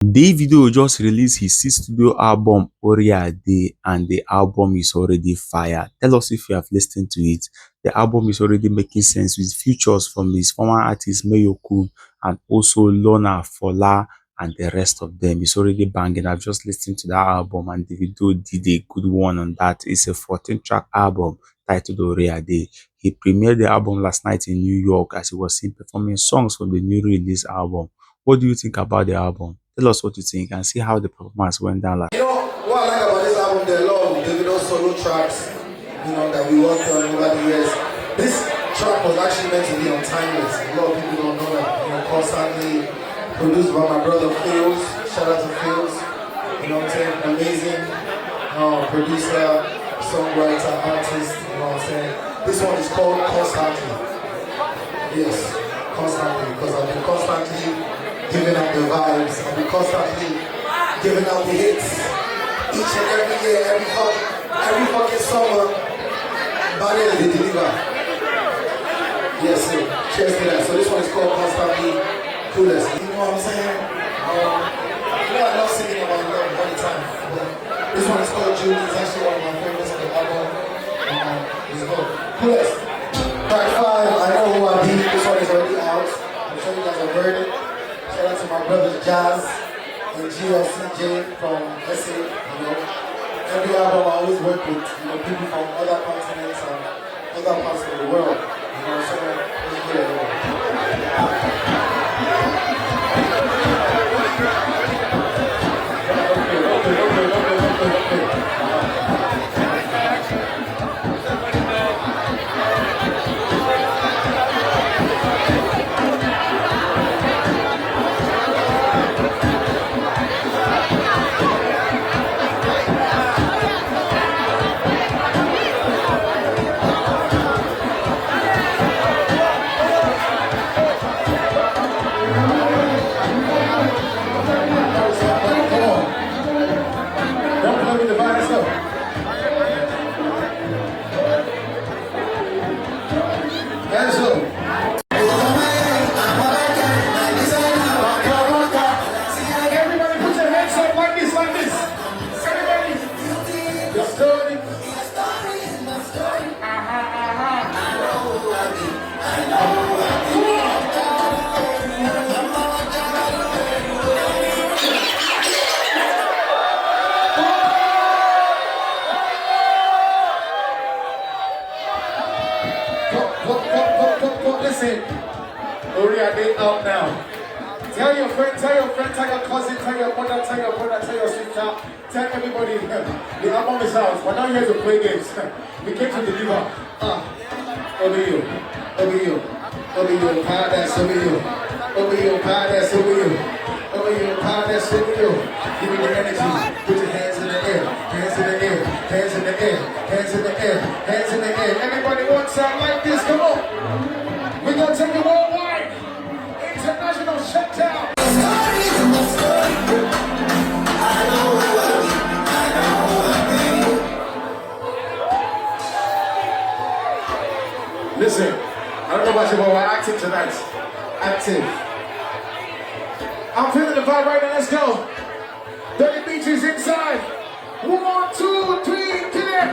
Davido just released his sixth studio album Oriade, and the album is already fire. Tell us if you have listened to it. The album is already making sense with features from his former artists Mayoku and also Lona Fola and the rest of them. It's already banging. I've just listened to that album and Davido did a good one on that. It's a 14-track album titled Oriade. He premiered the album last night in New York as he was seen performing songs from the newly released album. What do you think about the album? Tell us what you think and see how the performance went down. You know, what I like about this album, there are a lot of Davido solo tracks, that we worked on over the years. This track was actually meant to be on Timeless. A lot of people don't know that, constantly produced by my brother Fields. Shout out to Fields. You know what I'm saying? Amazing producer, songwriter, artist, you know what I'm saying? This one is called Constantly. Yes, Constantly, because I've been constantly giving out the vibes, I've been constantly giving out the hits. Each and every year, every fucking summer, Bad they deliver. Yes, sir. Cheers to that. So this one is called Constantly Clueless. You know what I'm saying? I love singing about love all the time. But this one is called Julie. It's actually one of my favorites on the album. It's called Clueless. Track 5, I Know Who I Be. This one is already out. I'm sure you guys have heard it. Shout out to my brothers Jazz and GLCJ from SA. Every album I always work with people from other continents and other parts of the world. So let's get it. Listen, Oriade out now. Tell your friend, tell your cousin, tell your mother, tell your brother, tell your sister, tell everybody. The album is out. We're not here to play games. We came to deliver. Over you, paradise, over you, paradise, over you, paradise, over you. Give me the energy. Put your hands in the air, hands in the air, hands in the air, hands in the air, hands in the air. Everybody wants sound like this. Come on. We're gonna take it worldwide. International shutdown. Listen, I don't know about you, but we're active tonight. Active. I'm feeling the vibe right now. Let's go. Dirty Beaches inside. 1, 2, 3, get it.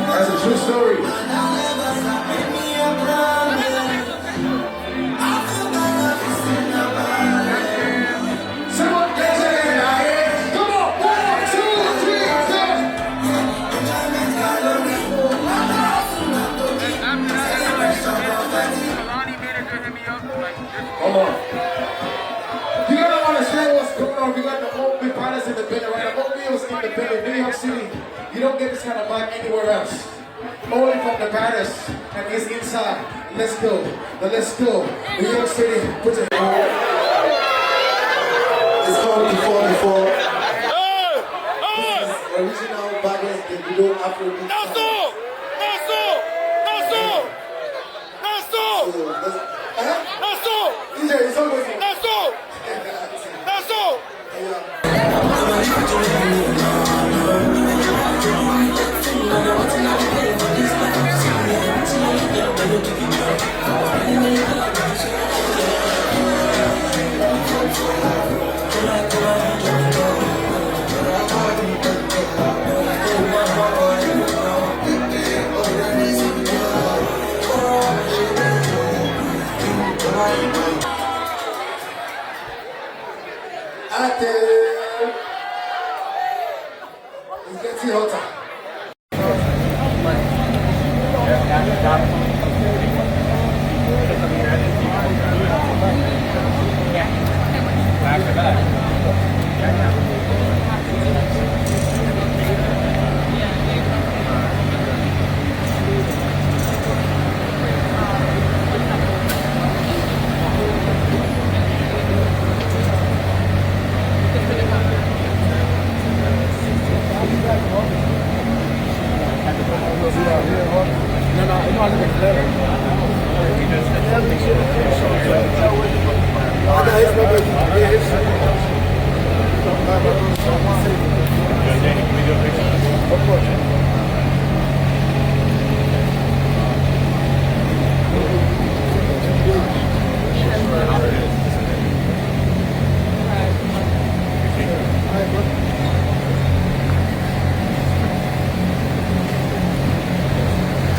That's a true story. Hold on. You gotta understand what's going on. We got the whole big partners in the building, right? The whole videos in the building. New York City. You don't get this kind of vibe anywhere else. Only from the Paris and it's inside. Let's go. Let's go. New York City. Put your hand. It's called Before. This is original Baggers, the Davido Afrobeat. DJ, it's always Ate. It's getting hotter. Video